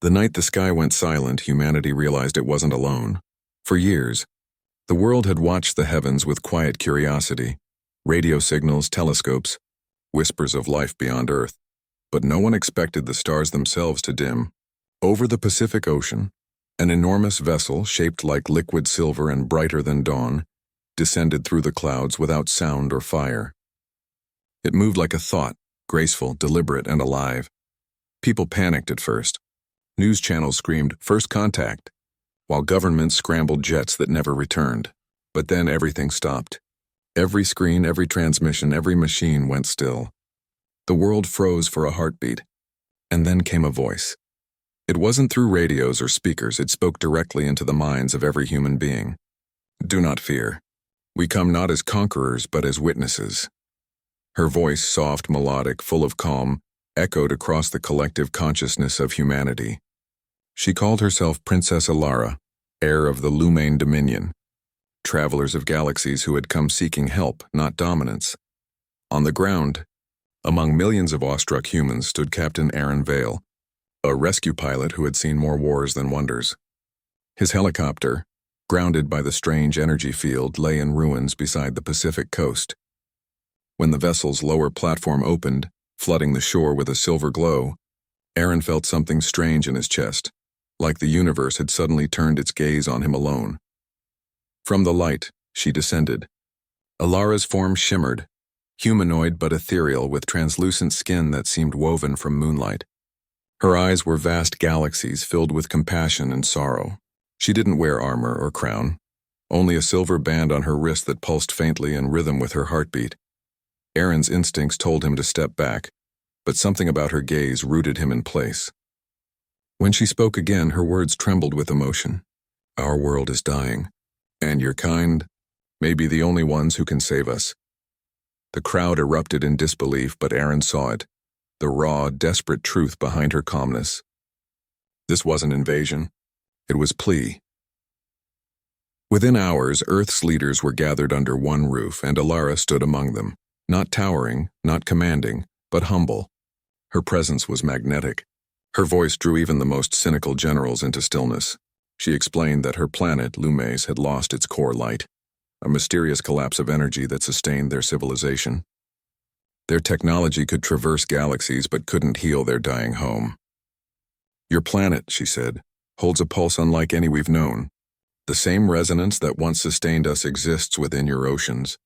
The night the sky went silent, humanity realized it wasn't alone. For years, the world had watched the heavens with quiet curiosity, radio signals, telescopes, whispers of life beyond Earth. But no one expected the stars themselves to dim. Over the Pacific Ocean, an enormous vessel shaped like liquid silver and brighter than dawn descended through the clouds without sound or fire. It moved like a thought, graceful, deliberate, and alive. People panicked at first. News channels screamed, "First contact," while governments scrambled jets that never returned. But then everything stopped. Every screen, every transmission, every machine went still. The world froze for a heartbeat. And then came a voice. It wasn't through radios or speakers, it spoke directly into the minds of every human being. "Do not fear. We come not as conquerors, but as witnesses." Her voice, soft, melodic, full of calm, echoed across the collective consciousness of humanity. She called herself Princess Alara, heir of the Lumane Dominion, travelers of galaxies who had come seeking help, not dominance. On the ground, among millions of awestruck humans, stood Captain Aaron Vale, a rescue pilot who had seen more wars than wonders. His helicopter, grounded by the strange energy field, lay in ruins beside the Pacific coast. When the vessel's lower platform opened, flooding the shore with a silver glow, Aaron felt something strange in his chest, like the universe had suddenly turned its gaze on him alone. From the light, she descended. Alara's form shimmered, humanoid but ethereal, with translucent skin that seemed woven from moonlight. Her eyes were vast galaxies filled with compassion and sorrow. She didn't wear armor or crown, only a silver band on her wrist that pulsed faintly in rhythm with her heartbeat. Aaron's instincts told him to step back, but something about her gaze rooted him in place. When she spoke again, her words trembled with emotion. "Our world is dying, and your kind may be the only ones who can save us." The crowd erupted in disbelief, but Aaron saw it, the raw, desperate truth behind her calmness. This wasn't invasion. It was Plea. Within hours, Earth's leaders were gathered under one roof, and Alara stood among them, not towering, not commanding, but humble. Her presence was magnetic. Her voice drew even the most cynical generals into stillness. She explained that her planet, Lumes, had lost its core light, a mysterious collapse of energy that sustained their civilization. Their technology could traverse galaxies but couldn't heal their dying home. "Your planet," she said, "holds a pulse unlike any we've known. The same resonance that once sustained us exists within your oceans,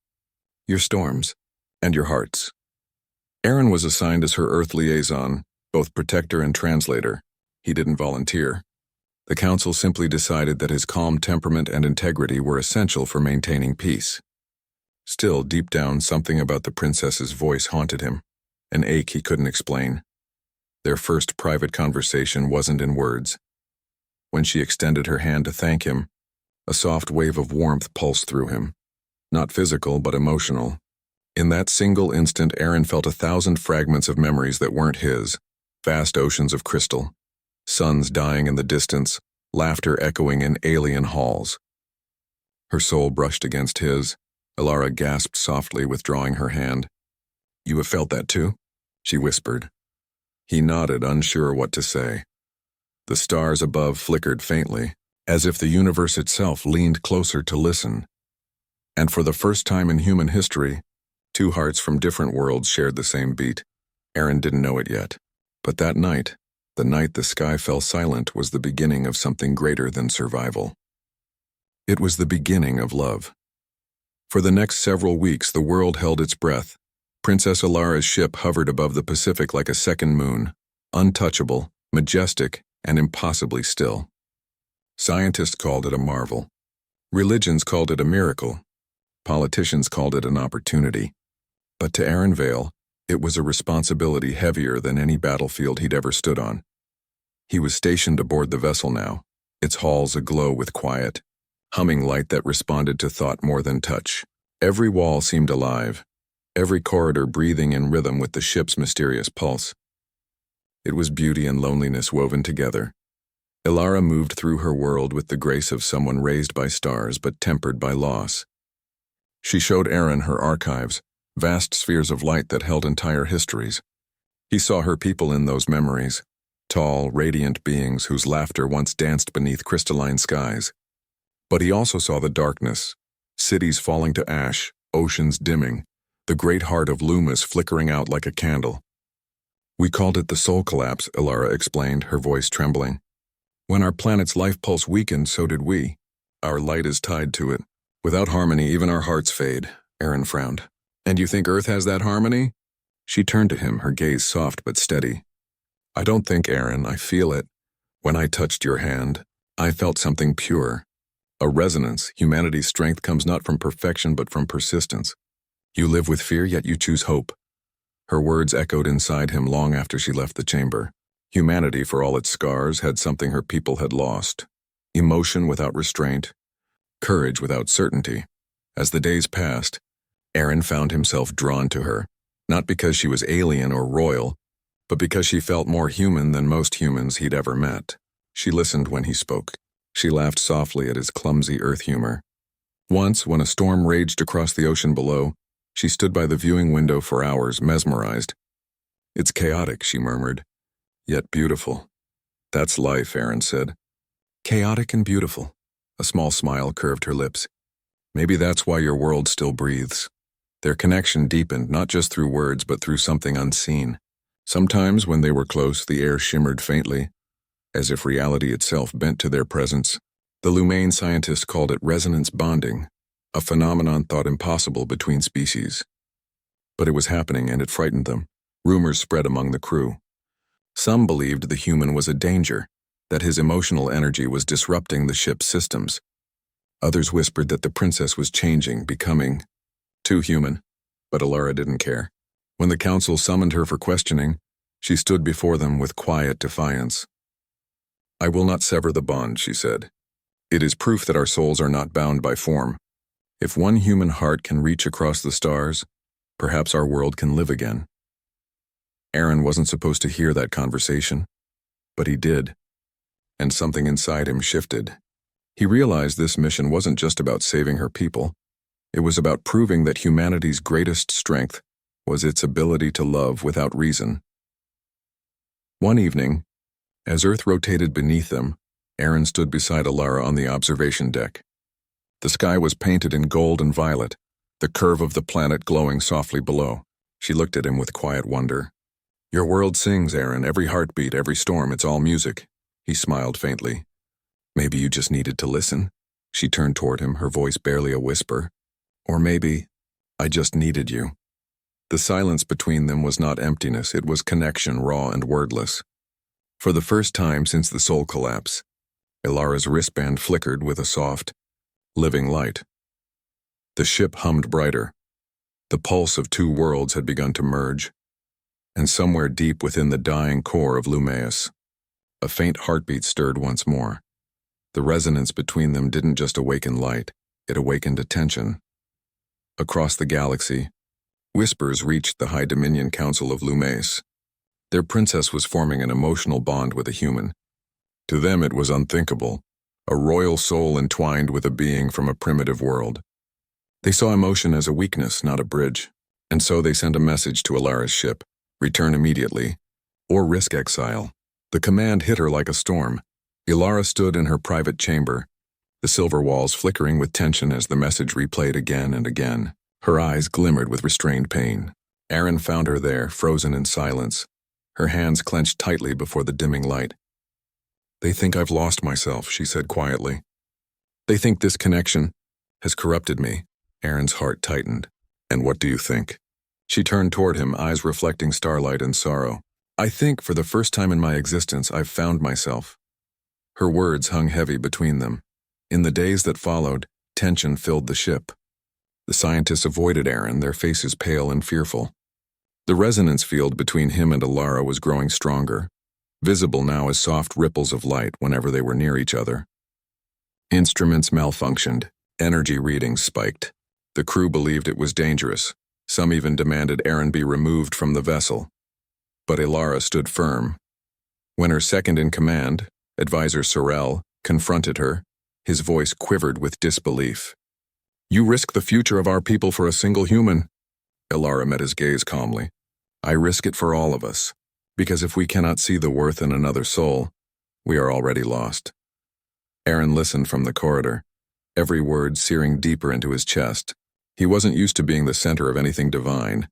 your storms, and your hearts." Aaron was assigned as her Earth liaison, both protector and translator. He didn't volunteer. The council simply decided that his calm temperament and integrity were essential for maintaining peace. Still, deep down, something about the princess's voice haunted him, an ache he couldn't explain. Their first private conversation wasn't in words. When she extended her hand to thank him, a soft wave of warmth pulsed through him. Not physical, but emotional. In that single instant, Aaron felt 1,000 fragments of memories that weren't his, vast oceans of crystal, suns dying in the distance, laughter echoing in alien halls. Her soul brushed against his. Alara gasped softly, withdrawing her hand. "You have felt that too?" she whispered. He nodded, unsure what to say. The stars above flickered faintly, as if the universe itself leaned closer to listen. And for the first time in human history, two hearts from different worlds shared the same beat. Aaron didn't know it yet, but that night, the night the sky fell silent, was the beginning of something greater than survival. It was the beginning of love. For the next several weeks, the world held its breath. Princess Alara's ship hovered above the Pacific like a second moon, untouchable, majestic, and impossibly still. Scientists called it a marvel. Religions called it a miracle. Politicians called it an opportunity. But to Aaron Vale, it was a responsibility heavier than any battlefield he'd ever stood on. He was stationed aboard the vessel now, its halls aglow with quiet, humming light that responded to thought more than touch. Every wall seemed alive, every corridor breathing in rhythm with the ship's mysterious pulse. It was beauty and loneliness woven together. Alara moved through her world with the grace of someone raised by stars but tempered by loss. She showed Aaron her archives, vast spheres of light that held entire histories. He saw her people in those memories, tall, radiant beings whose laughter once danced beneath crystalline skies. But he also saw the darkness, cities falling to ash, oceans dimming, the great heart of Loomis flickering out like a candle. "We called it the soul collapse," Ilara explained, her voice trembling. "When our planet's life pulse weakened, so did we. Our light is tied to it. Without harmony, even our hearts fade," Aaron frowned. "And you think Earth has that harmony?" She turned to him, her gaze soft but steady. "I don't think, Aaron, I feel it. When I touched your hand, I felt something pure. A resonance. Humanity's strength comes not from perfection but from persistence. You live with fear, yet you choose hope." Her words echoed inside him long after she left the chamber. Humanity, for all its scars, had something her people had lost. Emotion without restraint, courage without certainty. As the days passed, Aaron found himself drawn to her, not because she was alien or royal, but because she felt more human than most humans he'd ever met. She listened when he spoke. She laughed softly at his clumsy earth humor. Once, when a storm raged across the ocean below, she stood by the viewing window for hours, mesmerized. "It's chaotic," she murmured, "yet beautiful." "That's life," Aaron said. "Chaotic and beautiful." A small smile curved her lips. "Maybe that's why your world still breathes." Their connection deepened, not just through words, but through something unseen. Sometimes, when they were close, the air shimmered faintly, as if reality itself bent to their presence. The Lumane scientists called it resonance bonding, a phenomenon thought impossible between species. But it was happening, and it frightened them. Rumors spread among the crew. Some believed the human was a danger, that his emotional energy was disrupting the ship's systems. Others whispered that the princess was changing, becoming too human, but Ilara didn't care. When the council summoned her for questioning, she stood before them with quiet defiance. "I will not sever the bond," she said. "It is proof that our souls are not bound by form. If one human heart can reach across the stars, perhaps our world can live again." Aaron wasn't supposed to hear that conversation, but he did, and something inside him shifted. He realized this mission wasn't just about saving her people. It was about proving that humanity's greatest strength was its ability to love without reason. One evening, as Earth rotated beneath them, Aaron stood beside Ilara on the observation deck. The sky was painted in gold and violet, the curve of the planet glowing softly below. She looked at him with quiet wonder. "Your world sings, Aaron, every heartbeat, every storm, it's all music." He smiled faintly. "Maybe you just needed to listen." She turned toward him, her voice barely a whisper. "Or maybe I just needed you." The silence between them was not emptiness, it was connection, raw and wordless. For the first time since the soul collapse, Ilara's wristband flickered with a soft, living light. The ship hummed brighter. The pulse of two worlds had begun to merge, and somewhere deep within the dying core of Lumaeus, a faint heartbeat stirred once more. The resonance between them didn't just awaken light, it awakened attention. Across the galaxy, whispers reached the High Dominion Council of Lumaeus. Their princess was forming an emotional bond with a human. To them it was unthinkable, a royal soul entwined with a being from a primitive world. They saw emotion as a weakness, not a bridge, and so they sent a message to Ilara's ship: return immediately, or risk exile. The command hit her like a storm. Ilara stood in her private chamber, the silver walls flickering with tension as the message replayed again and again. Her eyes glimmered with restrained pain. Aaron found her there, frozen in silence, her hands clenched tightly before the dimming light. "They think I've lost myself," she said quietly. "They think this connection has corrupted me." Aaron's heart tightened. "And what do you think?" She turned toward him, eyes reflecting starlight and sorrow. "I think, for the first time in my existence, I've found myself." Her words hung heavy between them. In the days that followed, tension filled the ship. The scientists avoided Aaron, their faces pale and fearful. The resonance field between him and Ilara was growing stronger, visible now as soft ripples of light whenever they were near each other. Instruments malfunctioned, energy readings spiked. The crew believed it was dangerous. Some even demanded Aaron be removed from the vessel. But Ilara stood firm. When her second-in-command, Advisor Sorrel, confronted her, his voice quivered with disbelief. "You risk the future of our people for a single human." Ilara met his gaze calmly. "I risk it for all of us." Because if we cannot see the worth in another soul, we are already lost. Aaron listened from the corridor, every word searing deeper into his chest. He wasn't used to being the center of anything divine.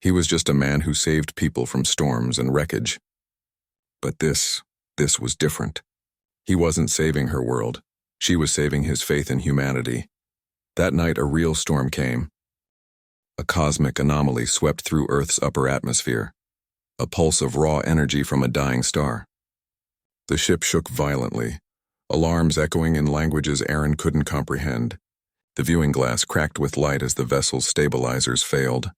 He was just a man who saved people from storms and wreckage. But this was different. He wasn't saving her world. She was saving his faith in humanity. That night, a real storm came. A cosmic anomaly swept through Earth's upper atmosphere, a pulse of raw energy from a dying star. The ship shook violently, alarms echoing in languages Aaron couldn't comprehend. The viewing glass cracked with light as the vessel's stabilizers failed.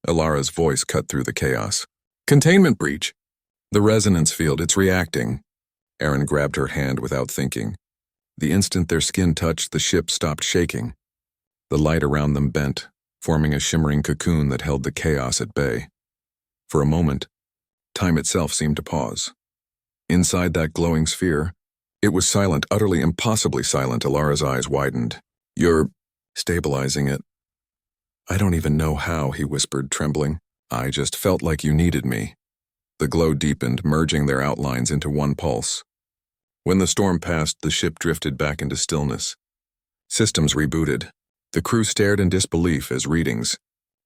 Ilara's voice cut through the chaos. "Containment breach! The resonance field, it's reacting." Aaron grabbed her hand without thinking. The instant their skin touched, the ship stopped shaking. The light around them bent, forming a shimmering cocoon that held the chaos at bay. For a moment, time itself seemed to pause. Inside that glowing sphere, it was silent, utterly impossibly silent. Ilara's eyes widened. "You're stabilizing it." "I don't even know how," he whispered, trembling. "I just felt like you needed me." The glow deepened, merging their outlines into one pulse. When the storm passed, the ship drifted back into stillness. Systems rebooted. The crew stared in disbelief as readings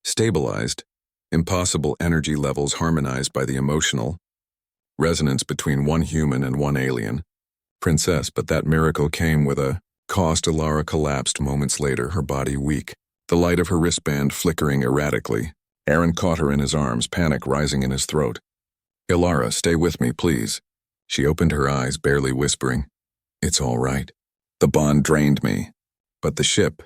stabilized, impossible energy levels harmonized by the emotional resonance between one human and one alien. Princess, but that miracle came with a cost. Ilara collapsed moments later, her body weak, the light of her wristband flickering erratically. Aaron caught her in his arms, panic rising in his throat. "Ilara, stay with me, please." She opened her eyes, barely whispering, "It's all right." The bond drained me. But the ship,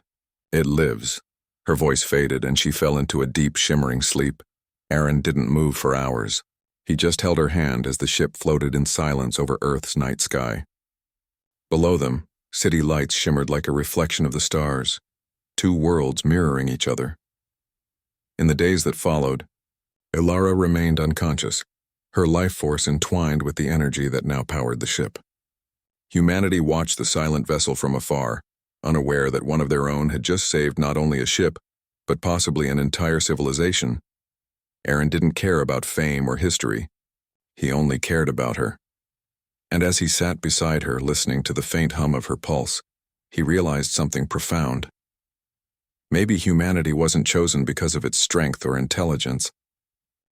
it lives. Her voice faded and she fell into a deep, shimmering sleep. Aaron didn't move for hours. He just held her hand as the ship floated in silence over Earth's night sky. Below them, city lights shimmered like a reflection of the stars, two worlds mirroring each other. In the days that followed, Ilara remained unconscious, her life force entwined with the energy that now powered the ship. Humanity watched the silent vessel from afar, unaware that one of their own had just saved not only a ship, but possibly an entire civilization. Aaron didn't care about fame or history. He only cared about her. And as he sat beside her, listening to the faint hum of her pulse, he realized something profound. Maybe humanity wasn't chosen because of its strength or intelligence.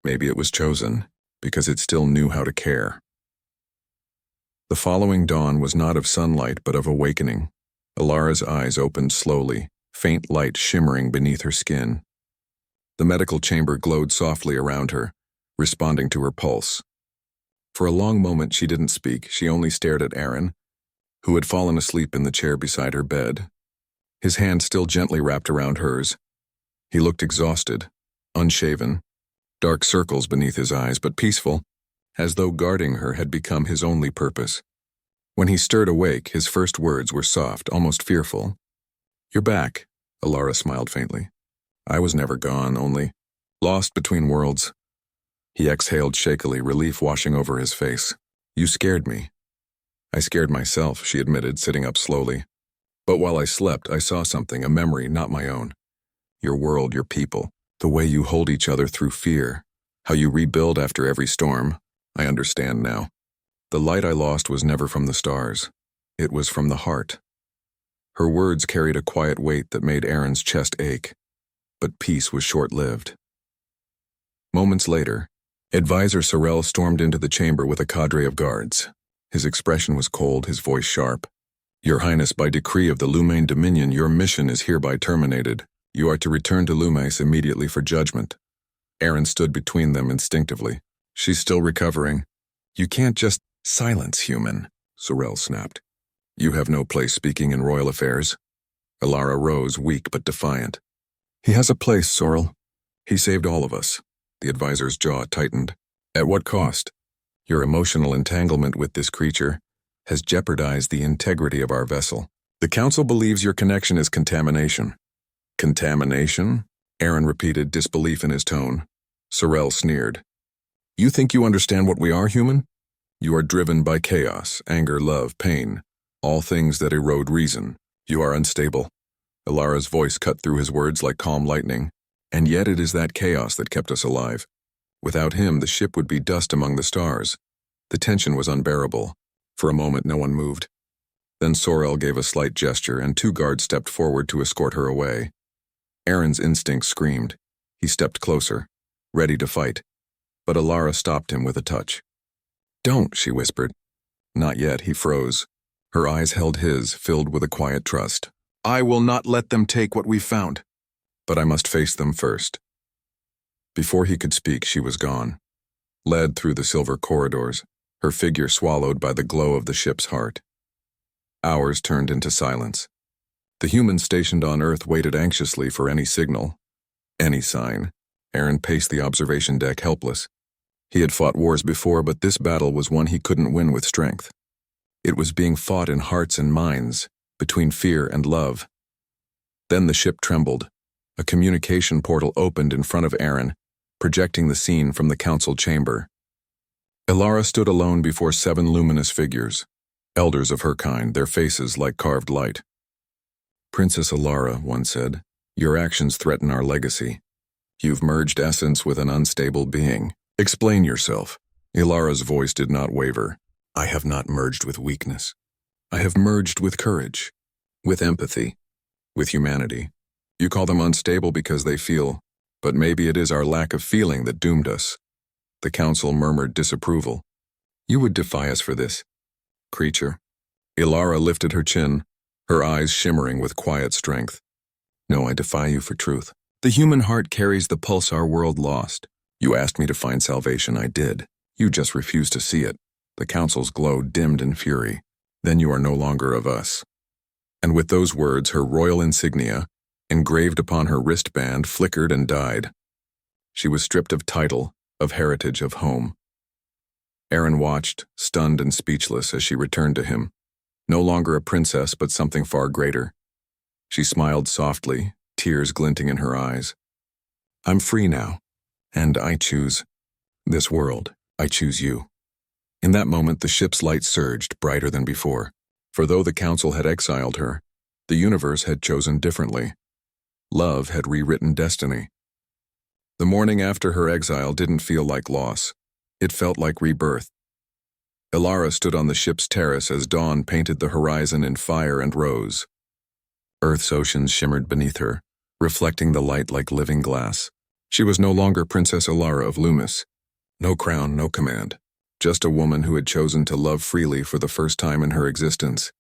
Maybe it was chosen because it still knew how to care. The following dawn was not of sunlight but of awakening. Ilara's eyes opened slowly, faint light shimmering beneath her skin. The medical chamber glowed softly around her, responding to her pulse. For a long moment she didn't speak, she only stared at Aaron, who had fallen asleep in the chair beside her bed. His hand still gently wrapped around hers. He looked exhausted, unshaven, dark circles beneath his eyes, but peaceful, as though guarding her had become his only purpose. When he stirred awake, his first words were soft, almost fearful. "You're back," Ilara smiled faintly. "I was never gone, only lost between worlds." He exhaled shakily, relief washing over his face. "You scared me." "I scared myself," she admitted, sitting up slowly. "But while I slept, I saw something, a memory, not my own. Your world, your people, the way you hold each other through fear, how you rebuild after every storm. I understand now. The light I lost was never from the stars. It was from the heart." Her words carried a quiet weight that made Aaron's chest ache. But peace was short-lived. Moments later, Advisor Sorrel stormed into the chamber with a cadre of guards. His expression was cold, his voice sharp. "Your Highness, by decree of the Lumain Dominion, your mission is hereby terminated. You are to return to Lumais immediately for judgment." Aaron stood between them instinctively. "She's still recovering." "You can't just—" "Silence, human," Sorrel snapped. "You have no place speaking in royal affairs." Ilara rose, weak but defiant. "He has a place, Sorrel. He saved all of us." The advisor's jaw tightened. "At what cost? Your emotional entanglement with this creature has jeopardized the integrity of our vessel. The Council believes your connection is contamination." "Contamination?" Aaron repeated, disbelief in his tone. Sorrel sneered. "You think you understand what we are, human? You are driven by chaos, anger, love, pain, all things that erode reason. You are unstable." Ilara's voice cut through his words like calm lightning. "And yet it is that chaos that kept us alive. Without him, the ship would be dust among the stars. The tension was unbearable. For a moment, no one moved. Then Sorel gave a slight gesture, and 2 guards stepped forward to escort her away. Aaron's instinct screamed. He stepped closer, ready to fight. But Alara stopped him with a touch. "Don't," she whispered. Not yet, he froze. Her eyes held his, filled with a quiet trust. "I will not let them take what we've found. But I must face them first." Before he could speak, she was gone, led through the silver corridors, her figure swallowed by the glow of the ship's heart. Hours turned into silence. The humans stationed on Earth waited anxiously for any signal, any sign. Aaron paced the observation deck helpless. He had fought wars before, but this battle was one he couldn't win with strength. It was being fought in hearts and minds, between fear and love. Then the ship trembled. A communication portal opened in front of Aaron, projecting the scene from the council chamber. Alara stood alone before 7 luminous figures, elders of her kind, their faces like carved light. "Princess Alara," one said, "your actions threaten our legacy. You've merged essence with an unstable being. Explain yourself." Ilara's voice did not waver. "I have not merged with weakness. I have merged with courage, with empathy, with humanity. You call them unstable because they feel, but maybe it is our lack of feeling that doomed us." The council murmured disapproval. "You would defy us for this, creature." Ilara lifted her chin, her eyes shimmering with quiet strength. "No, I defy you for truth. The human heart carries the pulse our world lost. You asked me to find salvation, I did. You just refused to see it." The council's glow dimmed in fury. "Then you are no longer of us." And with those words, her royal insignia, engraved upon her wristband, flickered and died. She was stripped of title, of heritage, of home. Aaron watched, stunned and speechless, as she returned to him. No longer a princess, but something far greater. She smiled softly, tears glinting in her eyes. "I'm free now, and I choose this world. I choose you." In that moment, the ship's light surged, brighter than before. For though the council had exiled her, the universe had chosen differently. Love had rewritten destiny. The morning after her exile didn't feel like loss. It felt like rebirth. Ilara stood on the ship's terrace as dawn painted the horizon in fire and rose. Earth's oceans shimmered beneath her, reflecting the light like living glass. She was no longer Princess Ilara of Loomis. No crown, no command. Just a woman who had chosen to love freely for the first time in her existence.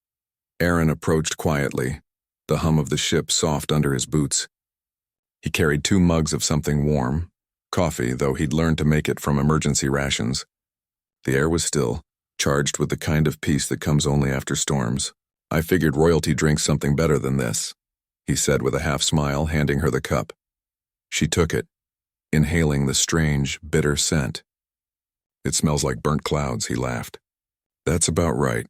Aaron approached quietly, the hum of the ship soft under his boots. He carried 2 mugs of something warm, coffee, though he'd learned to make it from emergency rations. The air was still, charged with the kind of peace that comes only after storms. "I figured royalty drinks something better than this," he said with a half smile, handing her the cup. She took it, inhaling the strange, bitter scent. "It smells like burnt clouds," he laughed. "That's about right."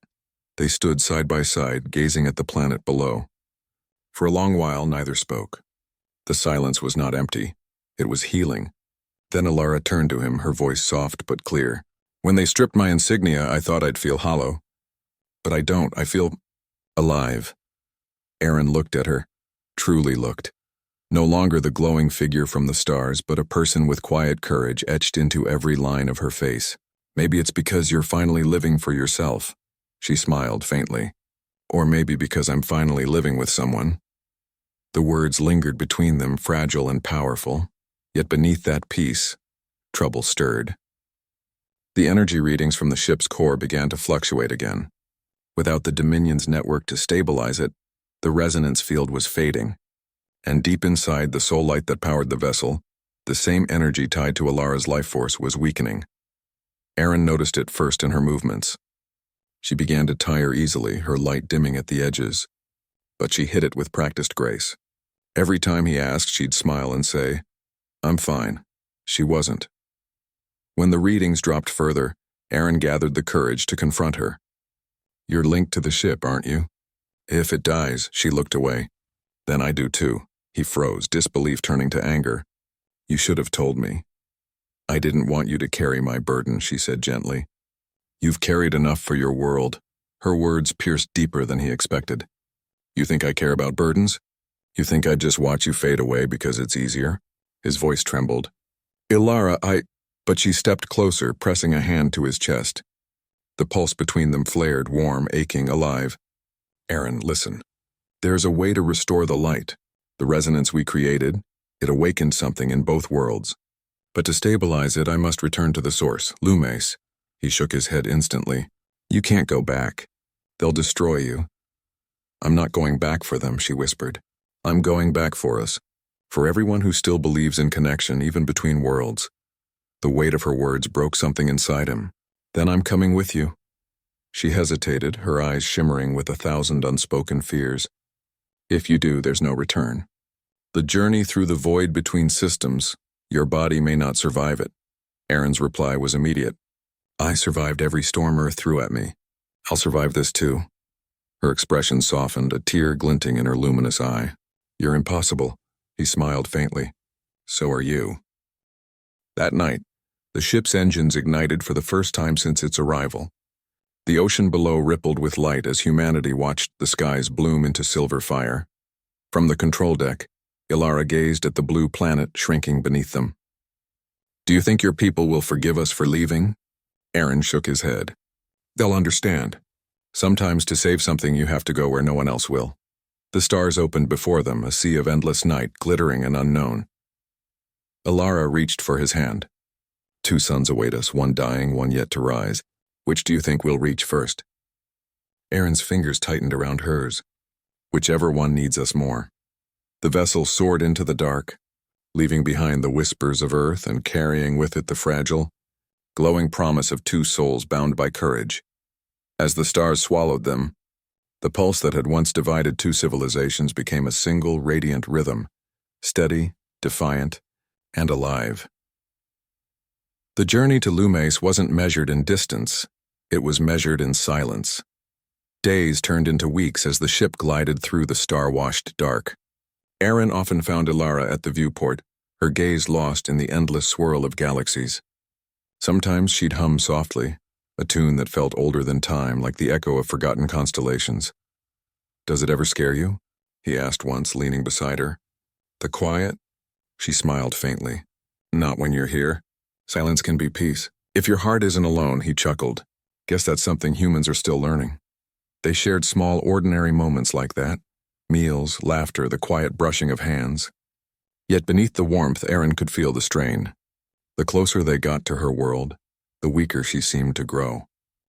They stood side by side, gazing at the planet below. For a long while, neither spoke. The silence was not empty. It was healing. Then Alara turned to him, her voice soft but clear. "When they stripped my insignia, I thought I'd feel hollow. But I don't. I feel alive." Aaron looked at her, truly looked. No longer the glowing figure from the stars, but a person with quiet courage etched into every line of her face. "Maybe it's because you're finally living for yourself." She smiled faintly. "Or maybe because I'm finally living with someone." The words lingered between them, fragile and powerful, yet beneath that peace, trouble stirred. The energy readings from the ship's core began to fluctuate again. Without the Dominion's network to stabilize it, the resonance field was fading. And deep inside the soul light that powered the vessel, the same energy tied to Alara's life force was weakening. Aaron noticed it first in her movements. She began to tire easily, her light dimming at the edges. But she hid it with practiced grace. Every time he asked, she'd smile and say, "I'm fine." She wasn't. When the readings dropped further, Aaron gathered the courage to confront her. "You're linked to the ship, aren't you?" "If it dies," she looked away. "Then I do too." He froze, disbelief turning to anger. "You should have told me." "I didn't want you to carry my burden," she said gently. "You've carried enough for your world." Her words pierced deeper than he expected. "You think I care about burdens? You think I'd just watch you fade away because it's easier?" His voice trembled. "Ilara, But she stepped closer, pressing a hand to his chest. The pulse between them flared, warm, aching, alive. Aaron, listen. There's a way to restore the light. The resonance we created, it awakened something in both worlds. But to stabilize it, I must return to the source, Lumace. He shook his head instantly. You can't go back. They'll destroy you. I'm not going back for them, she whispered. I'm going back for us. For everyone who still believes in connection, even between worlds. The weight of her words broke something inside him. Then I'm coming with you. She hesitated, her eyes shimmering with 1,000 unspoken fears. If you do, there's no return. The journey through the void between systems, your body may not survive it. Aaron's reply was immediate. I survived every storm Earth threw at me. I'll survive this too. Her expression softened, a tear glinting in her luminous eye. You're impossible. He smiled faintly. So are you. That night, the ship's engines ignited for the first time since its arrival. The ocean below rippled with light as humanity watched the skies bloom into silver fire. From the control deck, Ilara gazed at the blue planet shrinking beneath them. Do you think your people will forgive us for leaving? Aaron shook his head. They'll understand. Sometimes to save something you have to go where no one else will. The stars opened before them, a sea of endless night, glittering and unknown. Ilara reached for his hand. 2 suns await us, one dying, one yet to rise. Which do you think we'll reach first? Aaron's fingers tightened around hers. Whichever one needs us more. The vessel soared into the dark, leaving behind the whispers of Earth and carrying with it the fragile, glowing promise of 2 souls bound by courage. As the stars swallowed them, the pulse that had once divided 2 civilizations became a single radiant rhythm, steady, defiant, and alive. The journey to Lumace wasn't measured in distance, it was measured in silence. Days turned into weeks as the ship glided through the star-washed dark. Aaron often found Ilara at the viewport, her gaze lost in the endless swirl of galaxies. Sometimes she'd hum softly, a tune that felt older than time, like the echo of forgotten constellations. Does it ever scare you? He asked once, leaning beside her. The quiet? She smiled faintly. Not when you're here. Silence can be peace. If your heart isn't alone, he chuckled. Guess that's something humans are still learning. They shared small, ordinary moments like that. Meals, laughter, the quiet brushing of hands. Yet beneath the warmth, Aaron could feel the strain. The closer they got to her world, the weaker she seemed to grow.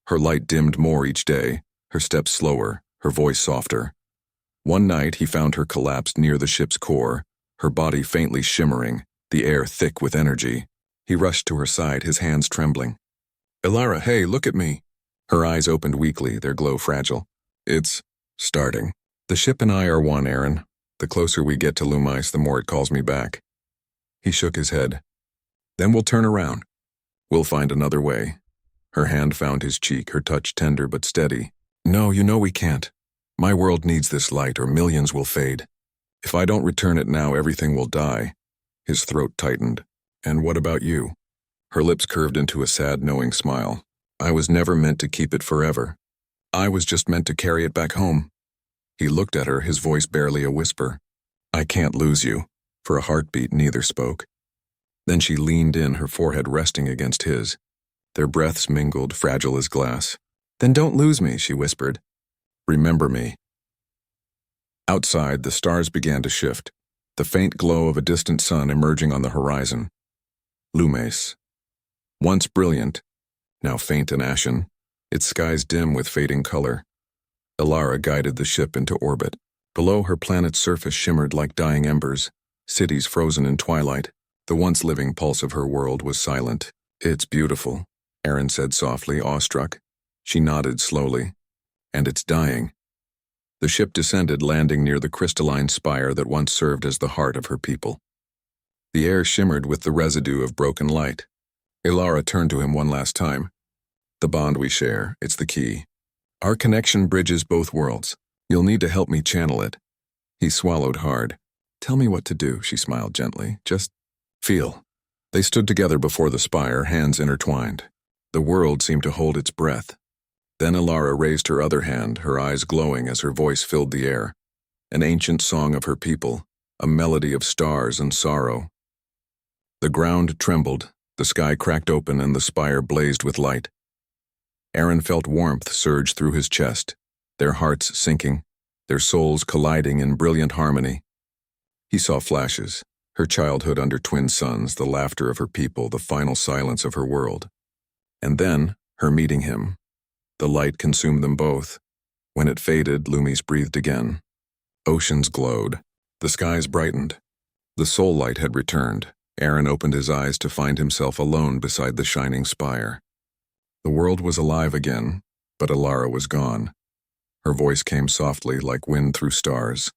Her light dimmed more each day, her steps slower, her voice softer. One night he found her collapsed near the ship's core, her body faintly shimmering, the air thick with energy. He rushed to her side, his hands trembling. Ilara, hey, look at me. Her eyes opened weakly, their glow fragile. It's starting. The ship and I are one, Aaron. The closer we get to Lumace, the more it calls me back. He shook his head. Then we'll turn around. We'll find another way. Her hand found his cheek, her touch tender but steady. No, you know we can't. My world needs this light or millions will fade. If I don't return it now, everything will die. His throat tightened. And what about you? Her lips curved into a sad, knowing smile. I was never meant to keep it forever. I was just meant to carry it back home. He looked at her, his voice barely a whisper. I can't lose you. For a heartbeat, neither spoke. Then she leaned in, her forehead resting against his. Their breaths mingled, fragile as glass. Then don't lose me, she whispered. Remember me. Outside, the stars began to shift, the faint glow of a distant sun emerging on the horizon. Lumace. Once brilliant, now faint and ashen, its skies dim with fading color. Ilara guided the ship into orbit. Below, her planet's surface shimmered like dying embers, cities frozen in twilight. The once living pulse of her world was silent. It's beautiful, Aaron said softly, awestruck. She nodded slowly. And it's dying. The ship descended, landing near the crystalline spire that once served as the heart of her people. The air shimmered with the residue of broken light. Ilara turned to him one last time. The bond we share, it's the key. Our connection bridges both worlds. You'll need to help me channel it. He swallowed hard. Tell me what to do, she smiled gently. Just feel. They stood together before the spire, hands intertwined. The world seemed to hold its breath. Then Ilara raised her other hand, her eyes glowing as her voice filled the air. An ancient song of her people, a melody of stars and sorrow. The ground trembled, The sky cracked open and the spire blazed with light. Aaron felt warmth surge through his chest, their hearts sinking, their souls colliding in brilliant harmony. He saw flashes, her childhood under twin suns, the laughter of her people, the final silence of her world. And then, her meeting him. The light consumed them both. When it faded, Loomis breathed again. Oceans glowed. The skies brightened. The soul light had returned. Aaron opened his eyes to find himself alone beside the shining spire. The world was alive again, but Alara was gone. Her voice came softly like wind through stars.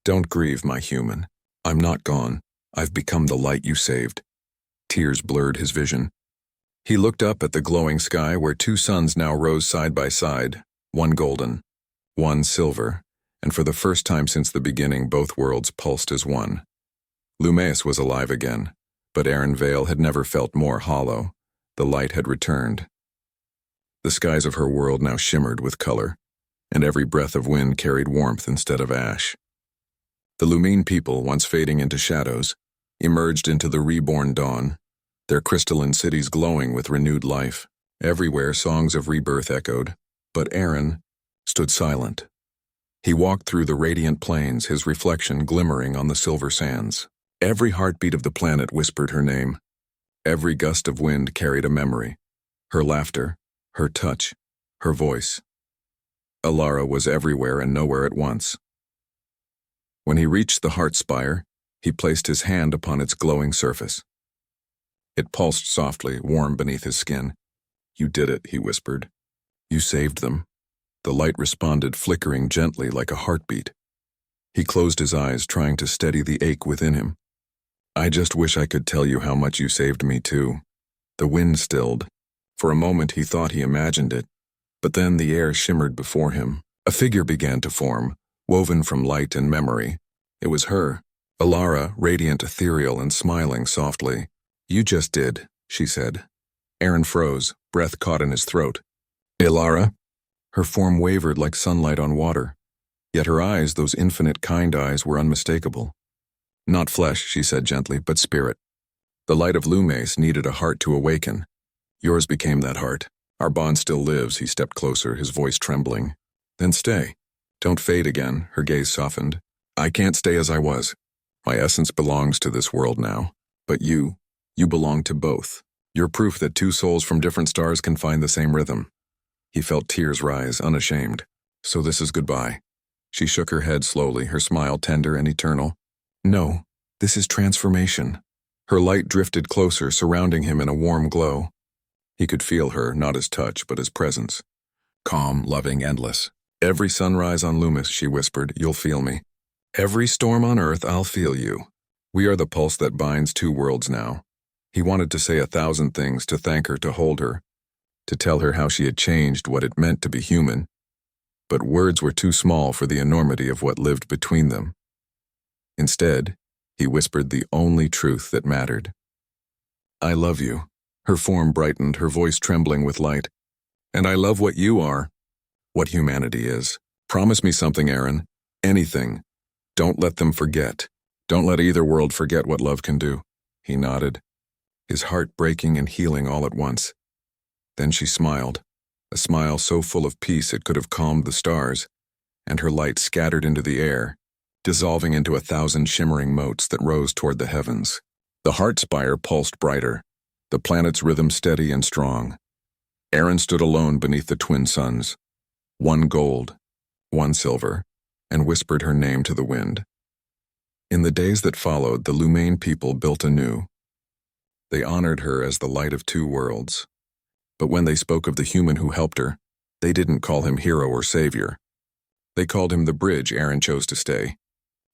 "Don't grieve, my human. I'm not gone. I've become the light you saved." Tears blurred his vision. He looked up at the glowing sky where two suns now rose side by side, one golden, one silver, and for the first time since the beginning both worlds pulsed as one. Loomis was alive again, but Aaron Vale had never felt more hollow. The light had returned. The skies of her world now shimmered with color, and every breath of wind carried warmth instead of ash. The Lumine people, once fading into shadows, emerged into the reborn dawn, their crystalline cities glowing with renewed life. Everywhere songs of rebirth echoed, but Aaron stood silent. He walked through the radiant plains, his reflection glimmering on the silver sands. Every heartbeat of the planet whispered her name. Every gust of wind carried a memory. Her laughter, her touch, her voice. Alara was everywhere and nowhere at once. When he reached the heart spire, he placed his hand upon its glowing surface. It pulsed softly, warm beneath his skin. "You did it," he whispered. "You saved them." The light responded, flickering gently like a heartbeat. He closed his eyes, trying to steady the ache within him. "I just wish I could tell you how much you saved me, too." The wind stilled. For a moment he thought he imagined it, but then the air shimmered before him. A figure began to form, woven from light and memory. It was her, Alara, radiant, ethereal, and smiling softly. "You just did," she said. Aaron froze, breath caught in his throat. "Alara?" Her form wavered like sunlight on water, yet her eyes, those infinite kind eyes, were unmistakable. "Not flesh," she said gently, "but spirit. The light of Loomis needed a heart to awaken. Yours became that heart. Our bond still lives." He stepped closer, his voice trembling. "Then stay. Don't fade again." Her gaze softened. "I can't stay as I was. My essence belongs to this world now. But you belong to both. You're proof that two souls from different stars can find the same rhythm." He felt tears rise, unashamed. "So this is goodbye." She shook her head slowly, her smile tender and eternal. "No, this is transformation." Her light drifted closer, surrounding him in a warm glow. He could feel her, not his touch, but his presence. Calm, loving, endless. "Every sunrise on Loomis," she whispered, "you'll feel me. Every storm on Earth, I'll feel you. We are the pulse that binds two worlds now." He wanted to say 1,000 things, to thank her, to hold her, to tell her how she had changed, what it meant to be human. But words were too small for the enormity of what lived between them. Instead, he whispered the only truth that mattered. "I love you." Her form brightened, her voice trembling with light. "And I love what you are, what humanity is. Promise me something, Aaron. Anything. Don't let them forget. Don't let either world forget what love can do." He nodded, his heart breaking and healing all at once. Then she smiled, a smile so full of peace it could have calmed the stars, and her light scattered into the air, dissolving into 1,000 shimmering motes that rose toward the heavens. The heart spire pulsed brighter, the planet's rhythm steady and strong. Aaron stood alone beneath the twin suns, one gold, one silver, and whispered her name to the wind. In the days that followed, the Lumine people built anew. They honored her as the light of two worlds. But when they spoke of the human who helped her, they didn't call him hero or savior. They called him the bridge Aaron chose to stay.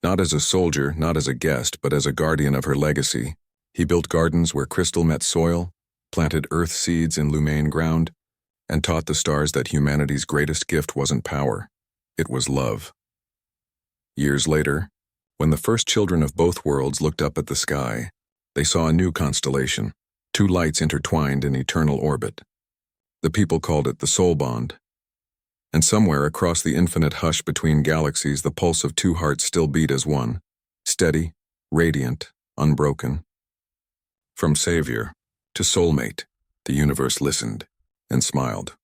Not as a soldier, not as a guest, but as a guardian of her legacy. He built gardens where crystal met soil, planted earth seeds in Lumine ground, and taught the stars that humanity's greatest gift wasn't power, it was love. Years later, when the first children of both worlds looked up at the sky, they saw a new constellation, two lights intertwined in eternal orbit. The people called it the soul bond. And somewhere across the infinite hush between galaxies, the pulse of two hearts still beat as one, steady, radiant, unbroken. From Savior, To Soulmate, the universe listened and smiled.